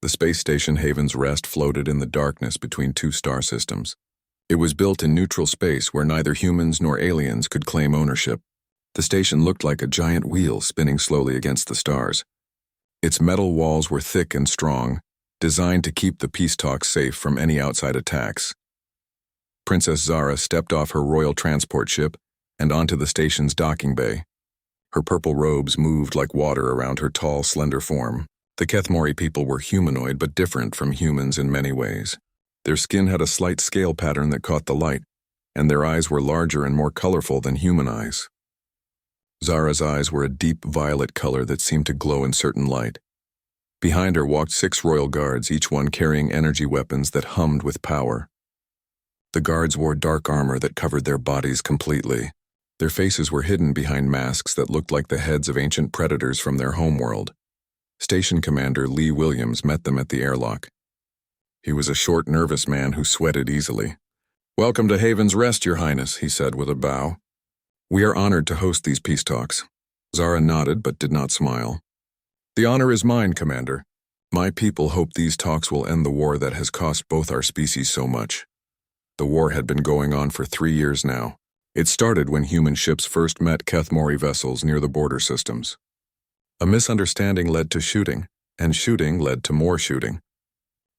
The space station Haven's Rest floated in the darkness between two star systems. It was built in neutral space where neither humans nor aliens could claim ownership. The station looked like a giant wheel spinning slowly against the stars. Its metal walls were thick and strong, designed to keep the peace talks safe from any outside attacks. Princess Zara stepped off her royal transport ship and onto the station's docking bay. Her purple robes moved like water around her tall, slender form. The Kethmori people were humanoid but different from humans in many ways. Their skin had a slight scale pattern that caught the light, and their eyes were larger and more colorful than human eyes. Zara's eyes were a deep violet color that seemed to glow in certain light. Behind her walked 6 royal guards, each one carrying energy weapons that hummed with power. The guards wore dark armor that covered their bodies completely. Their faces were hidden behind masks that looked like the heads of ancient predators from their homeworld. Station Commander Lee Williams met them at the airlock. He was a short, nervous man who sweated easily. "Welcome to Haven's Rest, Your Highness," he said with a bow. "We are honored to host these peace talks." Zara nodded but did not smile. "The honor is mine, Commander. My people hope these talks will end the war that has cost both our species so much." The war had been going on for 3 years now. It started when human ships first met Kethmori vessels near the border systems. A misunderstanding led to shooting, and shooting led to more shooting.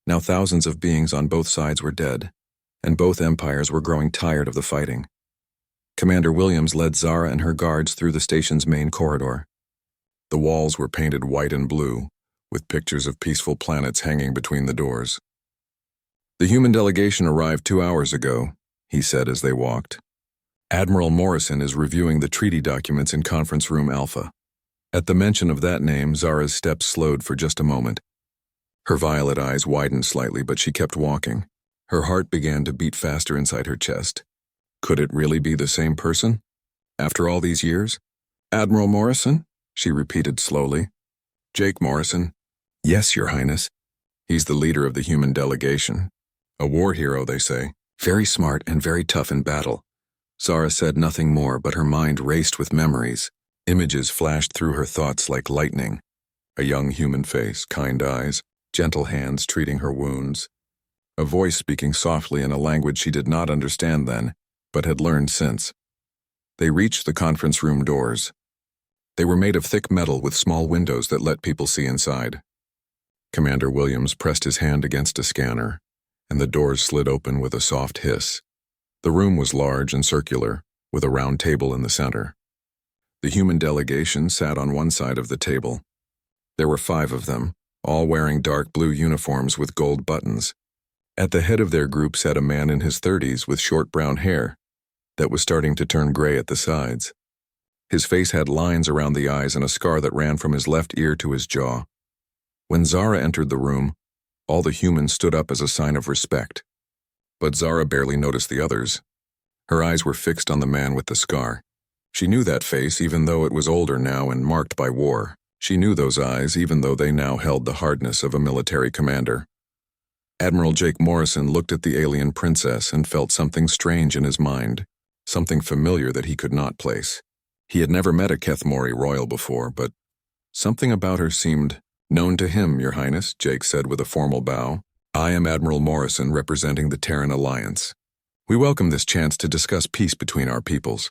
Now thousands of beings on both sides were dead, and both empires were growing tired of the fighting. Commander Williams led Zara and her guards through the station's main corridor. The walls were painted white and blue, with pictures of peaceful planets hanging between the doors. "The human delegation arrived 2 hours ago," he said as they walked. "Admiral Morrison is reviewing the treaty documents in Conference Room Alpha." At the mention of that name, Zara's steps slowed for just a moment. Her violet eyes widened slightly, but she kept walking. Her heart began to beat faster inside her chest. Could it really be the same person? After all these years? "Admiral Morrison?" she repeated slowly. "Jake Morrison." "Yes, Your Highness." "He's the leader of the human delegation. A war hero, they say. Very smart and very tough in battle." Zara said nothing more, but her mind raced with memories. Images flashed through her thoughts like lightning. A young human face, kind eyes, gentle hands treating her wounds. A voice speaking softly in a language she did not understand then, but had learned since. They reached the conference room doors. They were made of thick metal with small windows that let people see inside. Commander Williams pressed his hand against a scanner, and the doors slid open with a soft hiss. The room was large and circular, with a round table in the center. The human delegation sat on one side of the table. There were 5 of them, all wearing dark blue uniforms with gold buttons. At the head of their group sat a man in his 30s with short brown hair that was starting to turn gray at the sides. His face had lines around the eyes and a scar that ran from his left ear to his jaw. When Zara entered the room, all the humans stood up as a sign of respect. But Zara barely noticed the others. Her eyes were fixed on the man with the scar. She knew that face even though it was older now and marked by war. She knew those eyes even though they now held the hardness of a military commander. Admiral Jake Morrison looked at the alien princess and felt something strange in his mind, something familiar that he could not place. He had never met a Kethmori royal before, but something about her seemed known to him, Your Highness, Jake said with a formal bow. "I am Admiral Morrison representing the Terran Alliance. We welcome this chance to discuss peace between our peoples."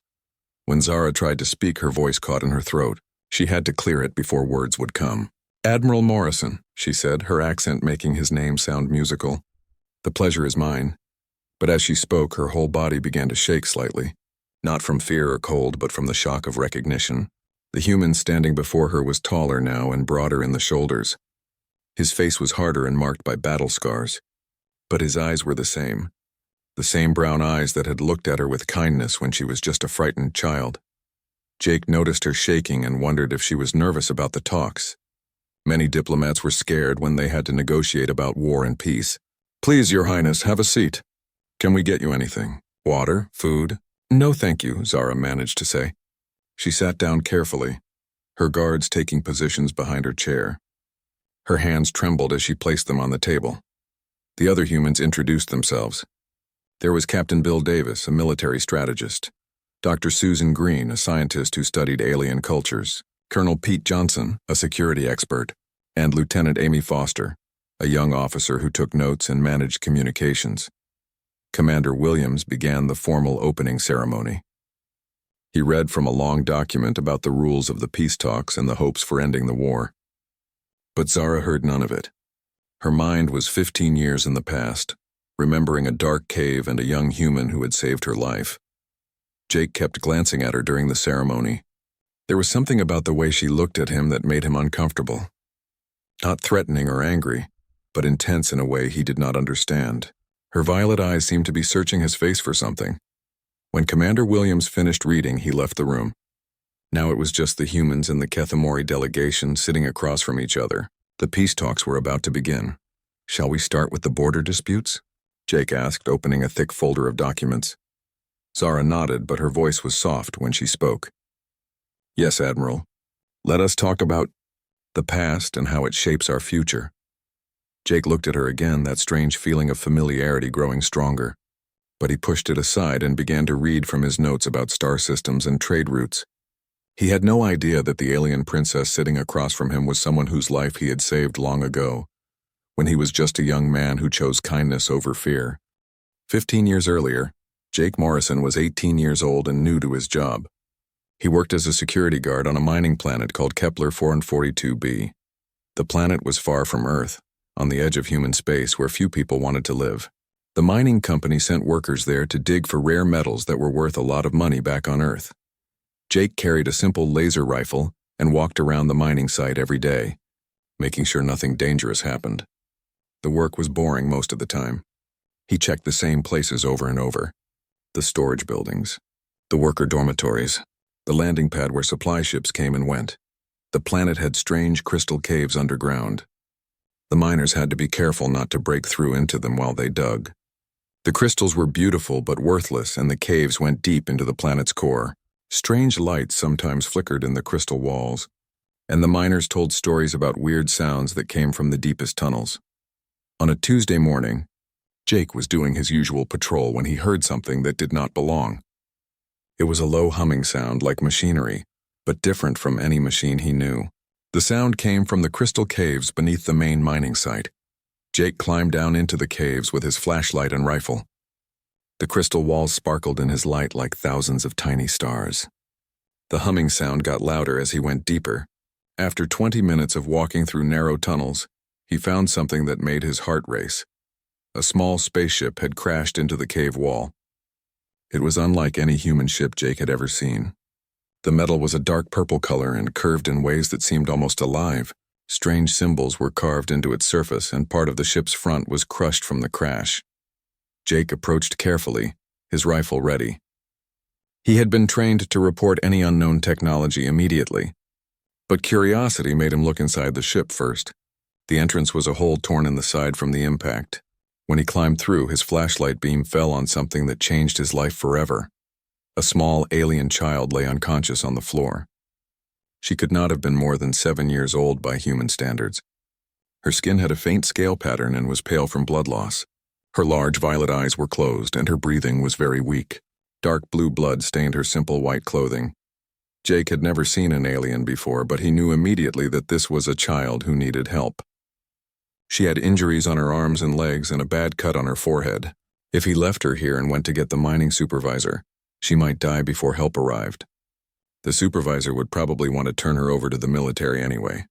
When Zara tried to speak, her voice caught in her throat. She had to clear it before words would come. "Admiral Morrison," she said, her accent making his name sound musical. "The pleasure is mine." But as she spoke, her whole body began to shake slightly, not from fear or cold, but from the shock of recognition. The human standing before her was taller now and broader in the shoulders. His face was harder and marked by battle scars. But his eyes were the same brown eyes that had looked at her with kindness when she was just a frightened child. Jake noticed her shaking and wondered if she was nervous about the talks. Many diplomats were scared when they had to negotiate about war and peace. "Please, Your Highness, have a seat. Can we get you anything? Water? Food?" "No, thank you," Zara managed to say. She sat down carefully, her guards taking positions behind her chair. Her hands trembled as she placed them on the table. The other humans introduced themselves. There was Captain Bill Davis, a military strategist, Dr. Susan Green, a scientist who studied alien cultures, Colonel Pete Johnson, a security expert, and Lieutenant Amy Foster, a young officer who took notes and managed communications. Commander Williams began the formal opening ceremony. He read from a long document about the rules of the peace talks and the hopes for ending the war. But Zara heard none of it. Her mind was 15 years in the past, remembering a dark cave and a young human who had saved her life. Jake kept glancing at her during the ceremony. There was something about the way she looked at him that made him uncomfortable. Not threatening or angry, but intense in a way he did not understand. Her violet eyes seemed to be searching his face for something. When Commander Williams finished reading, he left the room. Now it was just the humans and the Kethamori delegation sitting across from each other. The peace talks were about to begin. "Shall we start with the border disputes?" Jake asked, opening a thick folder of documents. Zara nodded, but her voice was soft when she spoke. "Yes, Admiral. Let us talk about the past and how it shapes our future." Jake looked at her again, that strange feeling of familiarity growing stronger. But he pushed it aside and began to read from his notes about star systems and trade routes. He had no idea that the alien princess sitting across from him was someone whose life he had saved long ago, when he was just a young man who chose kindness over fear. 15 years earlier, Jake Morrison was 18 years old and new to his job. He worked as a security guard on a mining planet called Kepler 442b. The planet was far from Earth, on the edge of human space where few people wanted to live. The mining company sent workers there to dig for rare metals that were worth a lot of money back on Earth. Jake carried a simple laser rifle and walked around the mining site every day, making sure nothing dangerous happened. The work was boring most of the time. He checked the same places over and over. The storage buildings, the worker dormitories, the landing pad where supply ships came and went. The planet had strange crystal caves underground. The miners had to be careful not to break through into them while they dug. The crystals were beautiful but worthless, and the caves went deep into the planet's core. Strange lights sometimes flickered in the crystal walls, and the miners told stories about weird sounds that came from the deepest tunnels. On a Tuesday morning, Jake was doing his usual patrol when he heard something that did not belong. It was a low humming sound like machinery, but different from any machine he knew. The sound came from the crystal caves beneath the main mining site. Jake climbed down into the caves with his flashlight and rifle. The crystal walls sparkled in his light like thousands of tiny stars. The humming sound got louder as he went deeper. After 20 minutes of walking through narrow tunnels, he found something that made his heart race. A small spaceship had crashed into the cave wall. It was unlike any human ship Jake had ever seen. The metal was a dark purple color and curved in ways that seemed almost alive. Strange symbols were carved into its surface, and part of the ship's front was crushed from the crash. Jake approached carefully, his rifle ready. He had been trained to report any unknown technology immediately, but curiosity made him look inside the ship first. The entrance was a hole torn in the side from the impact. When he climbed through, his flashlight beam fell on something that changed his life forever. A small alien child lay unconscious on the floor. She could not have been more than 7 years old by human standards. Her skin had a faint scale pattern and was pale from blood loss. Her large violet eyes were closed and her breathing was very weak. Dark blue blood stained her simple white clothing. Jake had never seen an alien before, but he knew immediately that this was a child who needed help. She had injuries on her arms and legs and a bad cut on her forehead. If he left her here and went to get the mining supervisor, she might die before help arrived. The supervisor would probably want to turn her over to the military anyway.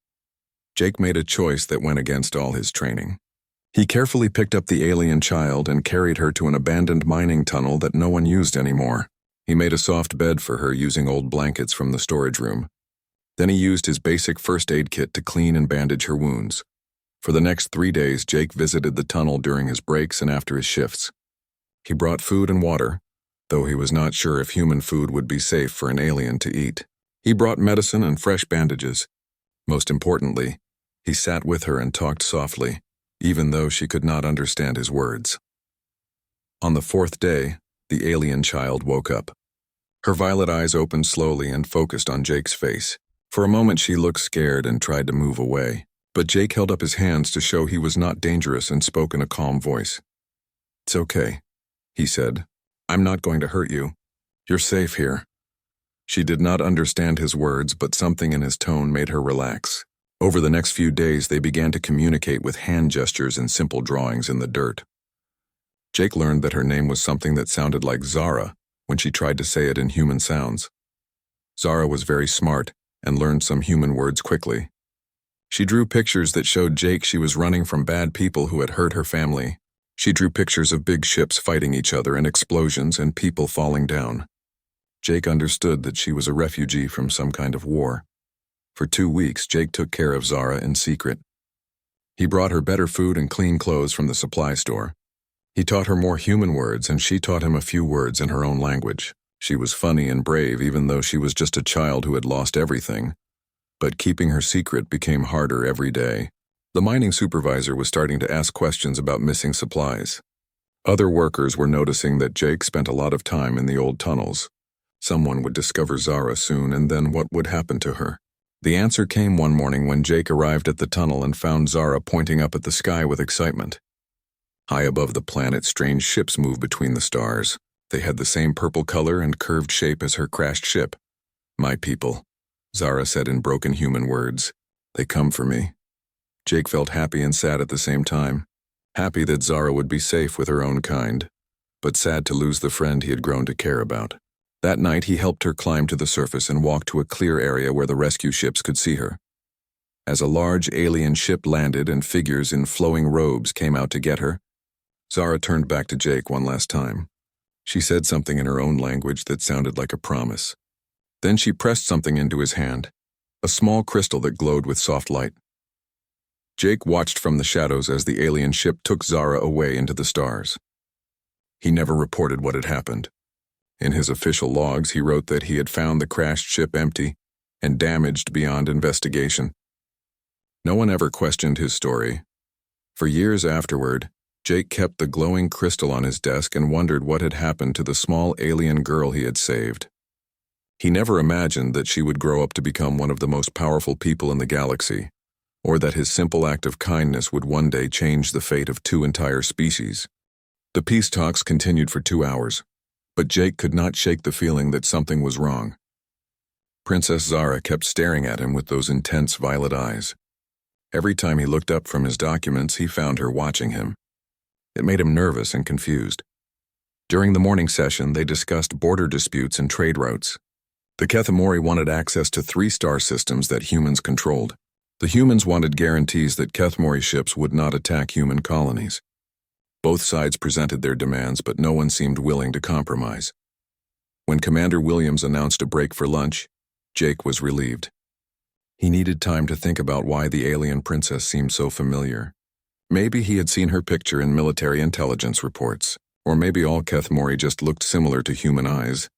Jake made a choice that went against all his training. He carefully picked up the alien child and carried her to an abandoned mining tunnel that no one used anymore. He made a soft bed for her using old blankets from the storage room. Then he used his basic first aid kit to clean and bandage her wounds. For the next 3 days, Jake visited the tunnel during his breaks and after his shifts. He brought food and water, though he was not sure if human food would be safe for an alien to eat. He brought medicine and fresh bandages. Most importantly, he sat with her and talked softly, even though she could not understand his words. On the 4th day, the alien child woke up. Her violet eyes opened slowly and focused on Jake's face. For a moment she looked scared and tried to move away, but Jake held up his hands to show he was not dangerous and spoke in a calm voice. "It's okay," he said. "I'm not going to hurt you. You're safe here." She did not understand his words, but something in his tone made her relax. Over the next few days, they began to communicate with hand gestures and simple drawings in the dirt. Jake learned that her name was something that sounded like Zara when she tried to say it in human sounds. Zara was very smart and learned some human words quickly. She drew pictures that showed Jake she was running from bad people who had hurt her family. She drew pictures of big ships fighting each other and explosions and people falling down. Jake understood that she was a refugee from some kind of war. For 2 weeks, Jake took care of Zara in secret. He brought her better food and clean clothes from the supply store. He taught her more human words, and she taught him a few words in her own language. She was funny and brave, even though she was just a child who had lost everything. But keeping her secret became harder every day. The mining supervisor was starting to ask questions about missing supplies. Other workers were noticing that Jake spent a lot of time in the old tunnels. Someone would discover Zara soon, and then what would happen to her? The answer came one morning when Jake arrived at the tunnel and found Zara pointing up at the sky with excitement. High above the planet, strange ships moved between the stars. They had the same purple color and curved shape as her crashed ship. "My people," Zara said in broken human words. "They come for me." Jake felt happy and sad at the same time. Happy that Zara would be safe with her own kind, but sad to lose the friend he had grown to care about. That night, he helped her climb to the surface and walk to a clear area where the rescue ships could see her. As a large alien ship landed and figures in flowing robes came out to get her, Zara turned back to Jake one last time. She said something in her own language that sounded like a promise. Then she pressed something into his hand, a small crystal that glowed with soft light. Jake watched from the shadows as the alien ship took Zara away into the stars. He never reported what had happened. In his official logs, he wrote that he had found the crashed ship empty and damaged beyond investigation. No one ever questioned his story. For years afterward, Jake kept the glowing crystal on his desk and wondered what had happened to the small alien girl he had saved. He never imagined that she would grow up to become one of the most powerful people in the galaxy, or that his simple act of kindness would one day change the fate of 2 entire species. The peace talks continued for 2 hours. But Jake could not shake the feeling that something was wrong. Princess Zara kept staring at him with those intense violet eyes. Every time he looked up from his documents, he found her watching him. It made him nervous and confused. During the morning session, they discussed border disputes and trade routes. The Kethamori wanted access to 3 star systems that humans controlled. The humans wanted guarantees that Kethamori ships would not attack human colonies. Both sides presented their demands, but no one seemed willing to compromise. When Commander Williams announced a break for lunch, Jake was relieved. He needed time to think about why the alien princess seemed so familiar. Maybe he had seen her picture in military intelligence reports, or maybe all Kethamori just looked similar to human eyes.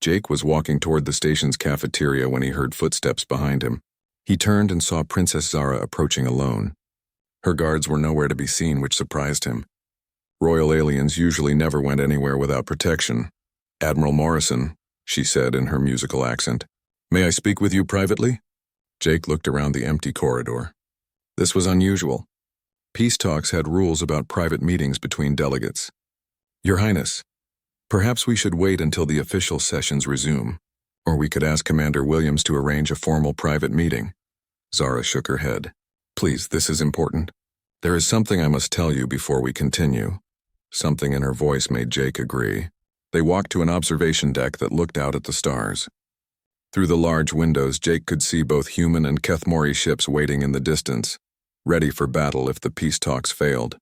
Jake was walking toward the station's cafeteria when he heard footsteps behind him. He turned and saw Princess Zara approaching alone. Her guards were nowhere to be seen, which surprised him. Royal aliens usually never went anywhere without protection. "Admiral Morrison," she said in her musical accent. "May I speak with you privately?" Jake looked around the empty corridor. This was unusual. Peace talks had rules about private meetings between delegates. "Your Highness, perhaps we should wait until the official sessions resume, or we could ask Commander Williams to arrange a formal private meeting." Zara shook her head. "Please, this is important. There is something I must tell you before we continue." Something in her voice made Jake agree. They walked to an observation deck that looked out at the stars. Through the large windows, Jake could see both human and Kethamori ships waiting in the distance, ready for battle if the peace talks failed.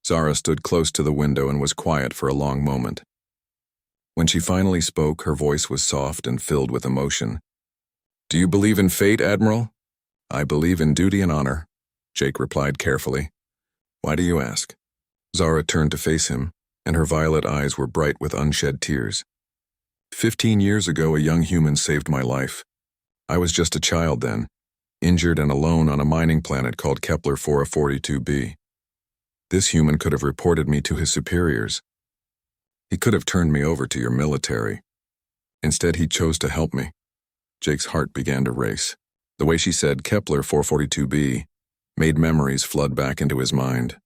Zara stood close to the window and was quiet for a long moment. When she finally spoke, her voice was soft and filled with emotion. "Do you believe in fate, Admiral?" "I believe in duty and honor," Jake replied carefully. "Why do you ask?" Zara turned to face him, and her violet eyes were bright with unshed tears. 15 years ago, a young human saved my life. I was just a child then, injured and alone on a mining planet called Kepler 442b. This human could have reported me to his superiors. He could have turned me over to your military. Instead, he chose to help me. Jake's heart began to race. The way she said Kepler 442b made memories flood back into his mind.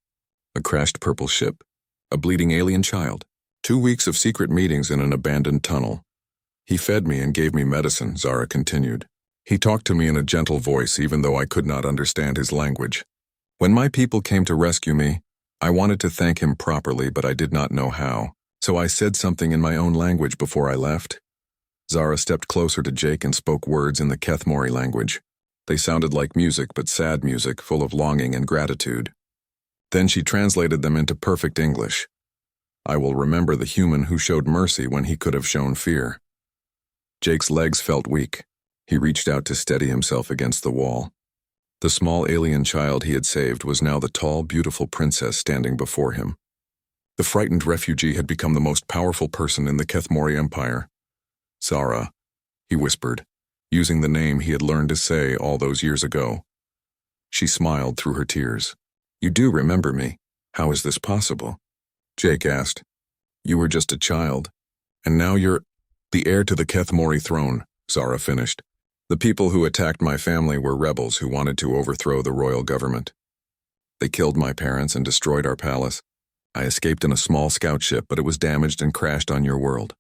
A crashed purple ship, a bleeding alien child, 2 weeks of secret meetings in an abandoned tunnel. "He fed me and gave me medicine," Zara continued. He talked to me in a gentle voice even though I could not understand his language. When my people came to rescue me, I wanted to thank him properly, but I did not know how, so I said something in my own language before I left. Zara stepped closer to Jake and spoke words in the Kethmori language. They sounded like music, but sad music, full of longing and gratitude. Then she translated them into perfect English. I will remember the human who showed mercy when he could have shown fear. Jake's legs felt weak. He reached out to steady himself against the wall. The small alien child he had saved was now the tall, beautiful princess standing before him. The frightened refugee had become the most powerful person in the Kethmori Empire. Zara, he whispered, using the name he had learned to say all those years ago. She smiled through her tears. You do remember me. How is this possible? Jake asked. You were just a child, and now you're the heir to the Kethmori throne, Zara finished. The people who attacked my family were rebels who wanted to overthrow the royal government. They killed my parents and destroyed our palace. I escaped in a small scout ship, but it was damaged and crashed on your world.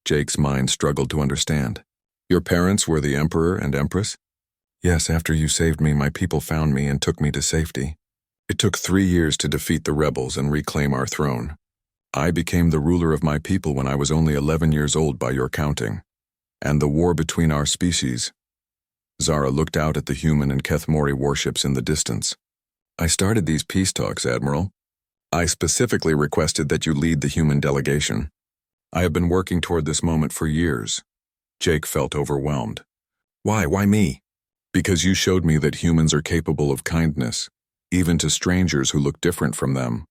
Jake's mind struggled to understand. Your parents were the emperor and empress? Yes, after you saved me, my people found me and took me to safety. It took 3 years to defeat the rebels and reclaim our throne. I became the ruler of my people when I was only 11 years old by your counting. And the war between our species. Zara looked out at the human and Kethmori warships in the distance. I started these peace talks, Admiral. I specifically requested that you lead the human delegation. I have been working toward this moment for years. Jake felt overwhelmed. Why me? Because you showed me that humans are capable of kindness, even to strangers who look different from them.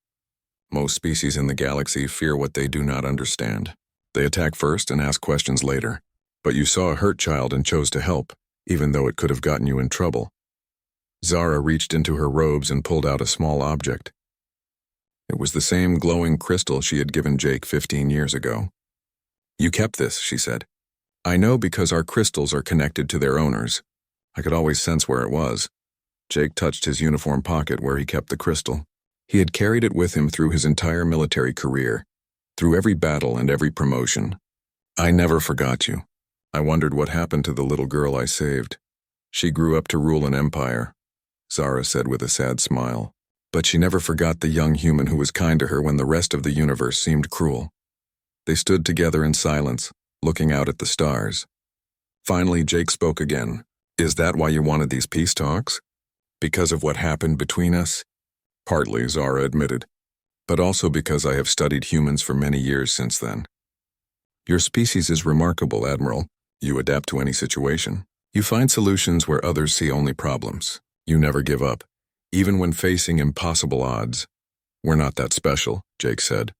Most species in the galaxy fear what they do not understand. They attack first and ask questions later. But you saw a hurt child and chose to help, even though it could have gotten you in trouble. Zara reached into her robes and pulled out a small object. It was the same glowing crystal she had given Jake 15 years ago. You kept this, she said. I know because our crystals are connected to their owners. I could always sense where it was. Jake touched his uniform pocket where he kept the crystal. He had carried it with him through his entire military career, through every battle and every promotion. I never forgot you. I wondered what happened to the little girl I saved. She grew up to rule an empire, Zara said with a sad smile. But she never forgot the young human who was kind to her when the rest of the universe seemed cruel. They stood together in silence, looking out at the stars. Finally, Jake spoke again. Is that why you wanted these peace talks? Because of what happened between us? Partly, Zara admitted, but also because I have studied humans for many years since then. Your species is remarkable, Admiral. You adapt to any situation. You find solutions where others see only problems. You never give up, even when facing impossible odds. We're not that special, Jake said.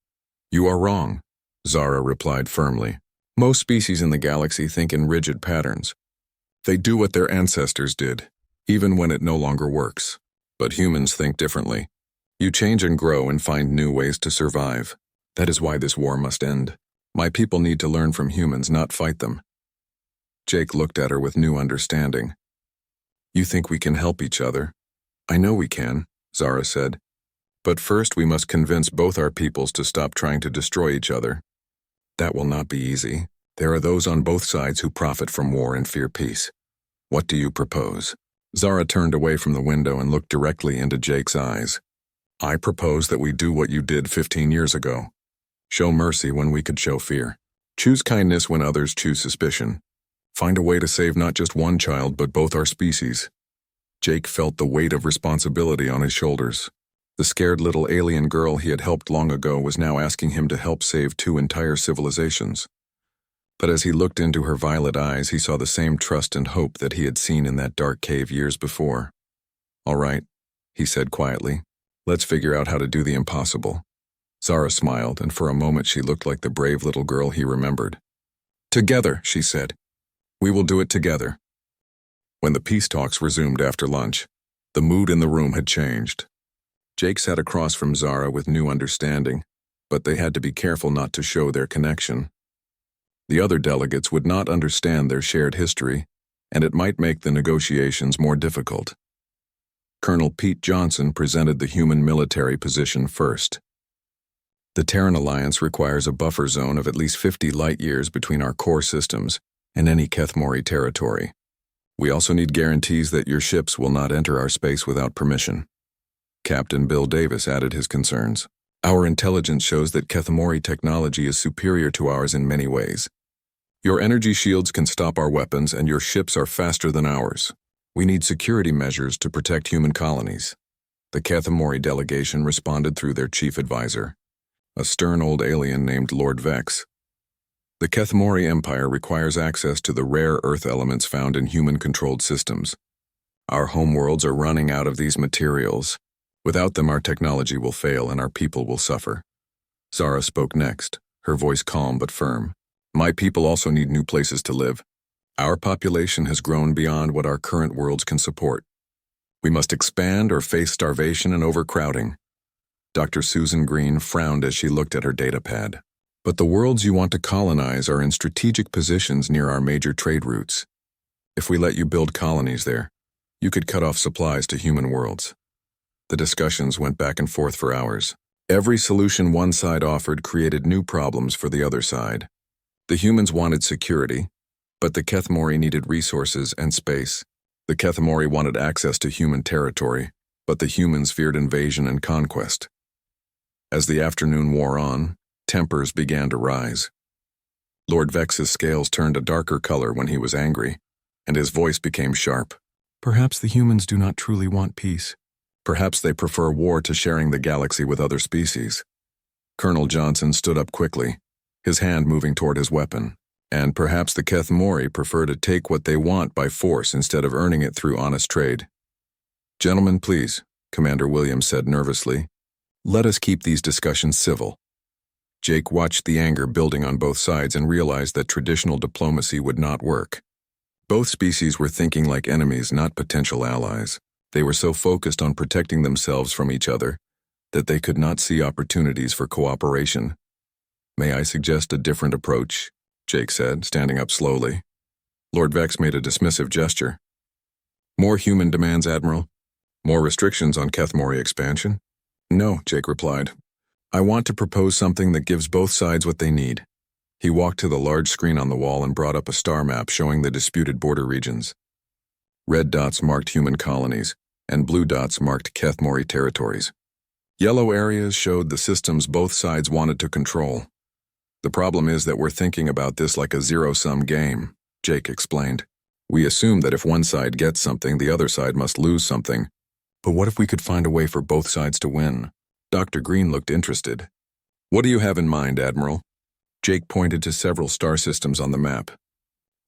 You are wrong, Zara replied firmly. Most species in the galaxy think in rigid patterns. They do what their ancestors did, even when it no longer works. But humans think differently. You change and grow and find new ways to survive. That is why this war must end. My people need to learn from humans, not fight them. Jake looked at her with new understanding. You think we can help each other? I know we can, Zara said. But first we must convince both our peoples to stop trying to destroy each other. That will not be easy. There are those on both sides who profit from war and fear peace. What do you propose? Zara turned away from the window and looked directly into Jake's eyes. I propose that we do what you did 15 years ago. Show mercy when we could show fear. Choose kindness when others choose suspicion. Find a way to save not just one child, but both our species. Jake felt the weight of responsibility on his shoulders. The scared little alien girl he had helped long ago was now asking him to help save 2 entire civilizations. But as he looked into her violet eyes, he saw the same trust and hope that he had seen in that dark cave years before. All right, he said quietly. Let's figure out how to do the impossible. Zara smiled, and for a moment she looked like the brave little girl he remembered. Together, she said. We will do it together. When the peace talks resumed after lunch, the mood in the room had changed. Jake sat across from Zara with new understanding, but they had to be careful not to show their connection. The other delegates would not understand their shared history, and it might make the negotiations more difficult. Colonel Pete Johnson presented the human military position first. The Terran Alliance requires a buffer zone of at least 50 light-years between our core systems and any Kethmori territory. We also need guarantees that your ships will not enter our space without permission. Captain Bill Davis added his concerns. Our intelligence shows that Kethemori technology is superior to ours in many ways. Your energy shields can stop our weapons, and your ships are faster than ours. We need security measures to protect human colonies. The Kethemori delegation responded through their chief advisor, a stern old alien named Lord Vex. The Kethemori Empire requires access to the rare earth elements found in human-controlled systems. Our homeworlds are running out of these materials. Without them, our technology will fail and our people will suffer. Zara spoke next, her voice calm but firm. My people also need new places to live. Our population has grown beyond what our current worlds can support. We must expand or face starvation and overcrowding. Dr. Susan Green frowned as she looked at her datapad. But the worlds you want to colonize are in strategic positions near our major trade routes. If we let you build colonies there, you could cut off supplies to human worlds. The discussions went back and forth for hours. Every solution one side offered created new problems for the other side. The humans wanted security, but the Kethemori needed resources and space. The Kethemori wanted access to human territory, but the humans feared invasion and conquest. As the afternoon wore on, tempers began to rise. Lord Vex's scales turned a darker color when he was angry, and his voice became sharp. Perhaps the humans do not truly want peace. Perhaps they prefer war to sharing the galaxy with other species. Colonel Johnson stood up quickly, his hand moving toward his weapon. And perhaps the Kethemori prefer to take what they want by force instead of earning it through honest trade. Gentlemen, please, Commander Williams said nervously. Let us keep these discussions civil. Jake watched the anger building on both sides and realized that traditional diplomacy would not work. Both species were thinking like enemies, not potential allies. They were so focused on protecting themselves from each other that they could not see opportunities for cooperation. May I suggest a different approach? Jake said, standing up slowly. Lord Vex made a dismissive gesture. More human demands, Admiral? More restrictions on Kethemori expansion? No, Jake replied. I want to propose something that gives both sides what they need. He walked to the large screen on the wall and brought up a star map showing the disputed border regions. Red dots marked human colonies, and blue dots marked Kethemori territories. Yellow areas showed the systems both sides wanted to control. The problem is that we're thinking about this like a zero-sum game, Jake explained. We assume that if one side gets something, the other side must lose something. But what if we could find a way for both sides to win? Dr. Green looked interested. What do you have in mind, Admiral? Jake pointed to several star systems on the map.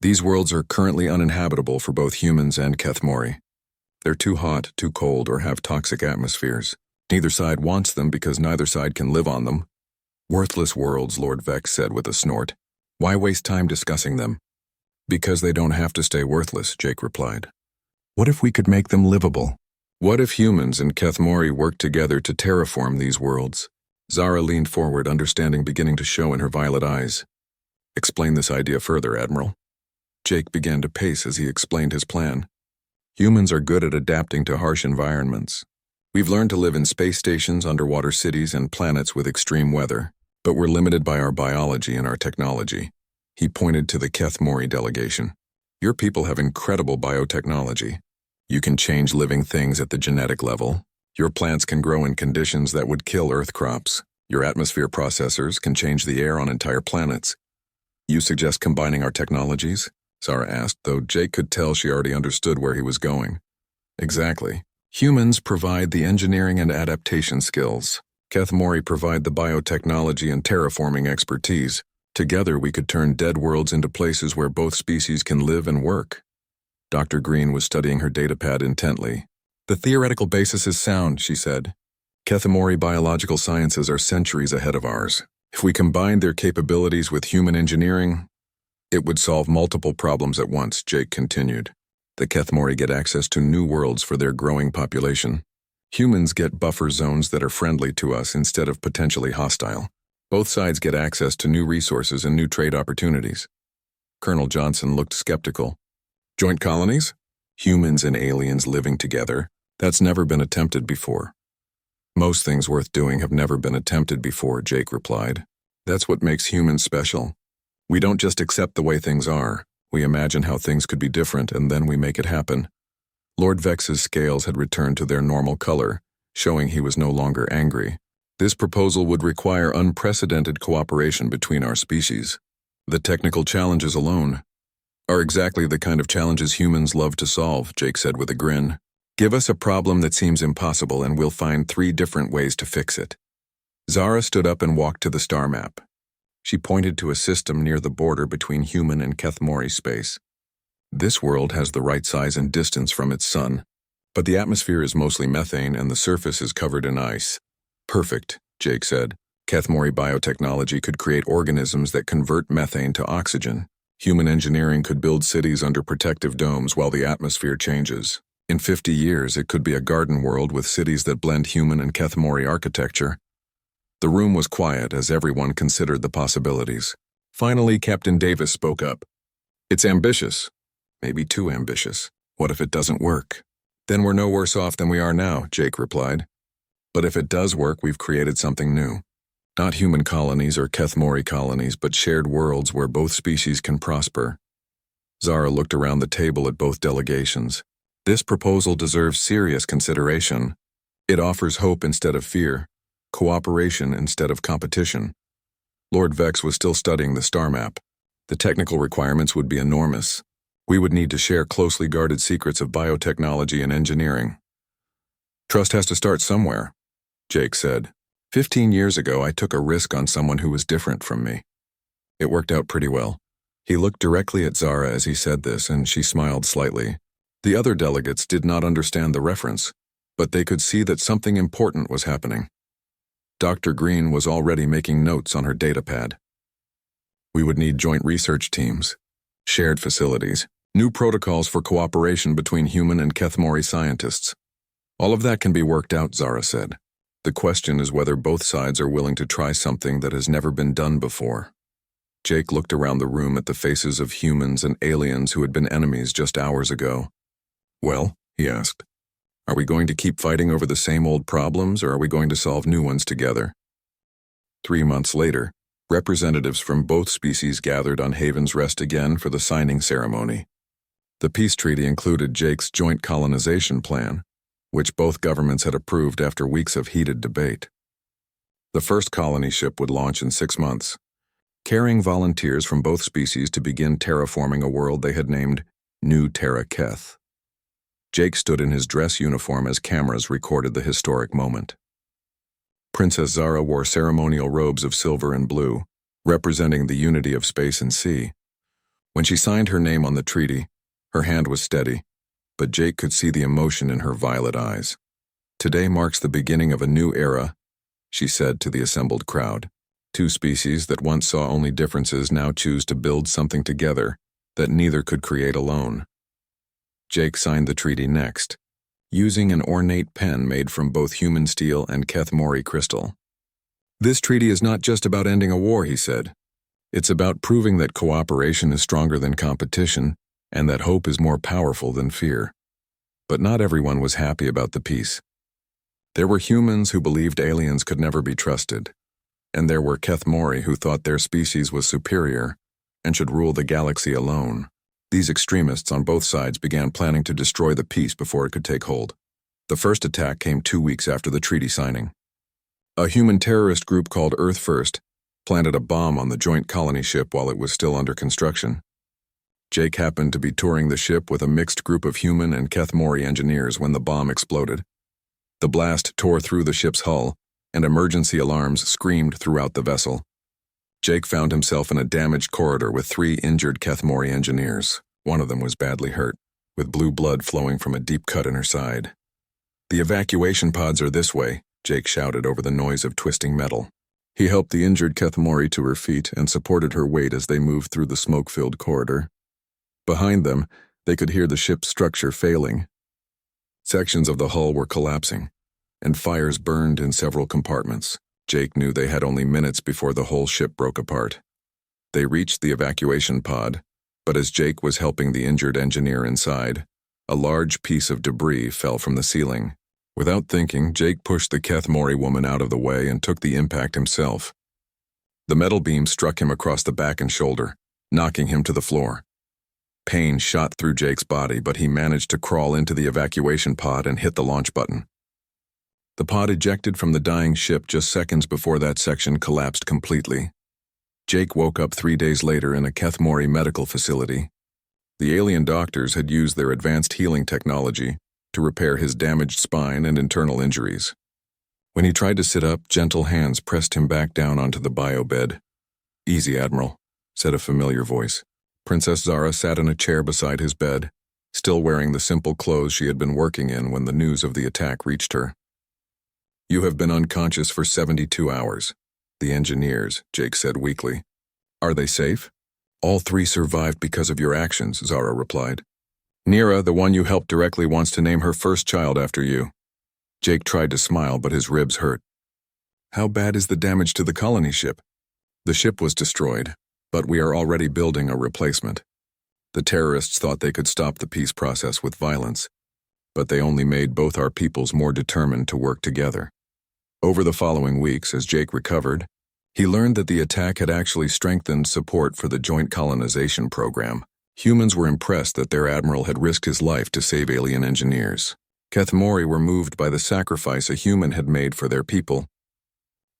These worlds are currently uninhabitable for both humans and Kethemori. They're too hot, too cold, or have toxic atmospheres. Neither side wants them because neither side can live on them. Worthless worlds, Lord Vex said with a snort. Why waste time discussing them? Because they don't have to stay worthless, Jake replied. What if we could make them livable? What if humans and Kethemori worked together to terraform these worlds? Zara leaned forward, understanding beginning to show in her violet eyes. Explain this idea further, Admiral. Jake began to pace as he explained his plan. Humans are good at adapting to harsh environments. We've learned to live in space stations, underwater cities, and planets with extreme weather, but we're limited by our biology and our technology. He pointed to the Kethemori delegation. Your people have incredible biotechnology. You can change living things at the genetic level. Your plants can grow in conditions that would kill Earth crops. Your atmosphere processors can change the air on entire planets. You suggest combining our technologies? Zara asked, though Jake could tell she already understood where he was going. Exactly. Humans provide the engineering and adaptation skills. Kethemori provide the biotechnology and terraforming expertise. Together we could turn dead worlds into places where both species can live and work. Dr. Green was studying her datapad intently. The theoretical basis is sound, she said. Kethemori biological sciences are centuries ahead of ours. If we combined their capabilities with human engineering, it would solve multiple problems at once, Jake continued. The Kethemori get access to new worlds for their growing population. Humans get buffer zones that are friendly to us instead of potentially hostile. Both sides get access to new resources and new trade opportunities. Colonel Johnson looked skeptical. Joint colonies? Humans and aliens living together? That's never been attempted before. Most things worth doing have never been attempted before, Jake replied. That's what makes humans special. We don't just accept the way things are. We imagine how things could be different, and then we make it happen. Lord Vex's scales had returned to their normal color, showing he was no longer angry. This proposal would require unprecedented cooperation between our species. The technical challenges alone are exactly the kind of challenges humans love to solve, Jake said with a grin. Give us a problem that seems impossible and we'll find 3 different ways to fix it. Zara stood up and walked to the star map. She pointed to a system near the border between human and Kethmori space. This world has the right size and distance from its sun, but the atmosphere is mostly methane and the surface is covered in ice. Perfect, Jake said. Kethmori biotechnology could create organisms that convert methane to oxygen. Human engineering could build cities under protective domes while the atmosphere changes. In 50 years, it could be a garden world with cities that blend human and Kethmori architecture. The room was quiet as everyone considered the possibilities. Finally, Captain Davis spoke up. It's ambitious. Maybe too ambitious. What if it doesn't work? Then we're no worse off than we are now, Jake replied. But if it does work, we've created something new. Not human colonies or Kethmori colonies, but shared worlds where both species can prosper. Zara looked around the table at both delegations. This proposal deserves serious consideration. It offers hope instead of fear, cooperation instead of competition. Lord Vex was still studying the star map. The technical requirements would be enormous. We would need to share closely guarded secrets of biotechnology and engineering. Trust has to start somewhere, Jake said. 15 years ago, I took a risk on someone who was different from me. It worked out pretty well. He looked directly at Zara as he said this, and she smiled slightly. The other delegates did not understand the reference, but they could see that something important was happening. Dr. Green was already making notes on her datapad. We would need joint research teams, shared facilities, new protocols for cooperation between human and Kethmori scientists. All of that can be worked out, Zara said. The question is whether both sides are willing to try something that has never been done before. Jake looked around the room at the faces of humans and aliens who had been enemies just hours ago. Well, he asked, are we going to keep fighting over the same old problems, or are we going to solve new ones together? 3 months later, representatives from both species gathered on Haven's Rest again for the signing ceremony. The peace treaty included Jake's joint colonization plan, which both governments had approved after weeks of heated debate. The first colony ship would launch in 6 months, carrying volunteers from both species to begin terraforming a world they had named New Terra Keth. Jake stood in his dress uniform as cameras recorded the historic moment. Princess Zara wore ceremonial robes of silver and blue, representing the unity of space and sea. When she signed her name on the treaty, her hand was steady, but Jake could see the emotion in her violet eyes. Today marks the beginning of a new era, she said to the assembled crowd. 2 species that once saw only differences now choose to build something together that neither could create alone. Jake signed the treaty next, using an ornate pen made from both human steel and Kethmori crystal. This treaty is not just about ending a war, he said. It's about proving that cooperation is stronger than competition and that hope is more powerful than fear. But not everyone was happy about the peace. There were humans who believed aliens could never be trusted, and there were Kethmori who thought their species was superior and should rule the galaxy alone. These extremists on both sides began planning to destroy the peace before it could take hold. The first attack came 2 weeks after the treaty signing. A human terrorist group called Earth First planted a bomb on the joint colony ship while it was still under construction. Jake happened to be touring the ship with a mixed group of human and Kethmori engineers when the bomb exploded. The blast tore through the ship's hull, and emergency alarms screamed throughout the vessel. Jake found himself in a damaged corridor with 3 injured Kethmori engineers. One of them was badly hurt, with blue blood flowing from a deep cut in her side. The evacuation pods are this way, Jake shouted over the noise of twisting metal. He helped the injured Kethmori to her feet and supported her weight as they moved through the smoke-filled corridor. Behind them, they could hear the ship's structure failing. Sections of the hull were collapsing, and fires burned in several compartments. Jake knew they had only minutes before the whole ship broke apart. They reached the evacuation pod, but as Jake was helping the injured engineer inside, a large piece of debris fell from the ceiling. Without thinking, Jake pushed the Kethmori woman out of the way and took the impact himself. The metal beam struck him across the back and shoulder, knocking him to the floor. Pain shot through Jake's body, but he managed to crawl into the evacuation pod and hit the launch button. The pod ejected from the dying ship just seconds before that section collapsed completely. Jake woke up 3 days later in a Kethmori medical facility. The alien doctors had used their advanced healing technology to repair his damaged spine and internal injuries. When he tried to sit up, gentle hands pressed him back down onto the bio-bed. "Easy, Admiral," said a familiar voice. Princess Zara sat in a chair beside his bed, still wearing the simple clothes she had been working in when the news of the attack reached her. "You have been unconscious for 72 hours. The engineers," Jake said weakly. "Are they safe?" "All 3 survived because of your actions," Zara replied. "Nira, the one you helped directly, wants to name her first child after you." Jake tried to smile, but his ribs hurt. "How bad is the damage to the colony ship?" "The ship was destroyed, but we are already building a replacement. The terrorists thought they could stop the peace process with violence, but they only made both our peoples more determined to work together." Over the following weeks, as Jake recovered, he learned that the attack had actually strengthened support for the joint colonization program. Humans were impressed that their admiral had risked his life to save alien engineers. Kethmori were moved by the sacrifice a human had made for their people.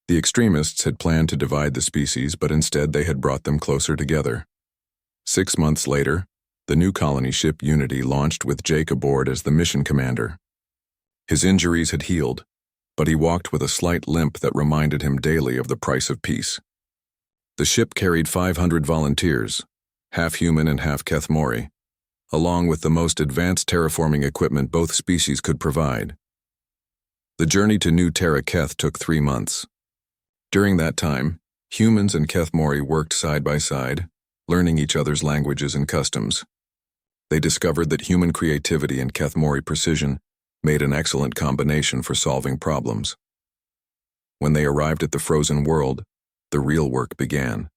The extremists had planned to divide the species, but instead they had brought them closer together. 6 months later, the new colony ship Unity launched with Jake aboard as the mission commander. His injuries had healed, but he walked with a slight limp that reminded him daily of the price of peace. The ship carried 500 volunteers, half human and half Kethmori, along with the most advanced terraforming equipment both species could provide. The journey to New Terra Keth took 3 months. During that time, humans and Kethmori worked side by side, learning each other's languages and customs. They discovered that human creativity and Kethmori precision made an excellent combination for solving problems. When they arrived at the frozen world, the real work began.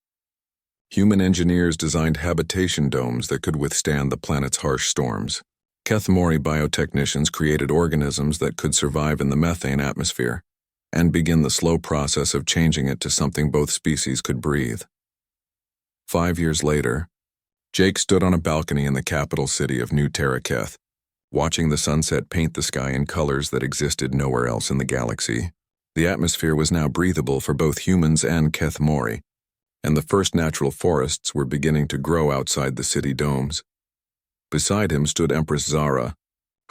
Human engineers designed habitation domes that could withstand the planet's harsh storms. Kethmori biotechnicians created organisms that could survive in the methane atmosphere and begin the slow process of changing it to something both species could breathe. 5 years later, Jake stood on a balcony in the capital city of New Terra Keth, watching the sunset paint the sky in colors that existed nowhere else in the galaxy. The atmosphere was now breathable for both humans and Kethmori, and the first natural forests were beginning to grow outside the city domes. Beside him stood Empress Zara,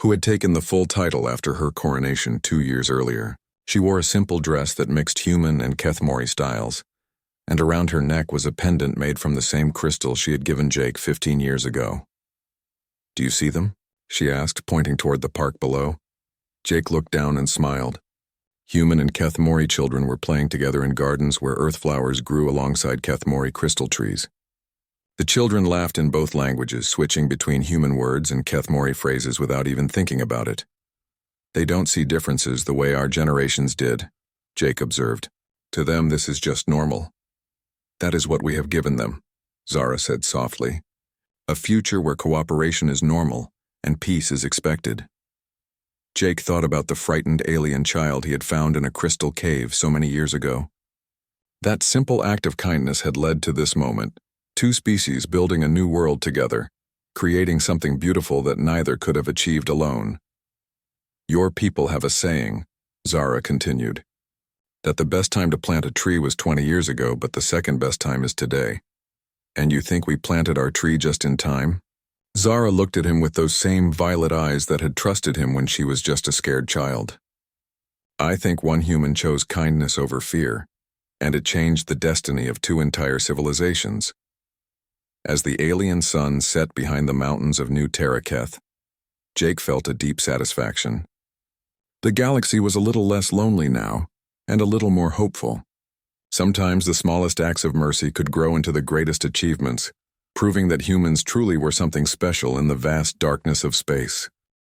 who had taken the full title after her coronation 2 years earlier. She wore a simple dress that mixed human and Kethmori styles, and around her neck was a pendant made from the same crystal she had given Jake 15 years ago. "Do you see them?" she asked, pointing toward the park below. Jake looked down and smiled. Human and Kethmori children were playing together in gardens where earth flowers grew alongside Kethmori crystal trees. The children laughed in both languages, switching between human words and Kethmori phrases without even thinking about it. "They don't see differences the way our generations did," Jake observed. "To them, this is just normal." "That is what we have given them," Zara said softly. "A future where cooperation is normal and peace is expected." Jake thought about the frightened alien child he had found in a crystal cave so many years ago. That simple act of kindness had led to this moment, 2 species building a new world together, creating something beautiful that neither could have achieved alone. "Your people have a saying," Zara continued, "that the best time to plant a tree was 20 years ago, but the second best time is today. And you think we planted our tree just in time?" Zara looked at him with those same violet eyes that had trusted him when she was just a scared child. "I think one human chose kindness over fear, and it changed the destiny of 2 entire civilizations." As the alien sun set behind the mountains of New Terra Keth, Jake felt a deep satisfaction. The galaxy was a little less lonely now, and a little more hopeful. Sometimes the smallest acts of mercy could grow into the greatest achievements, proving that humans truly were something special in the vast darkness of space.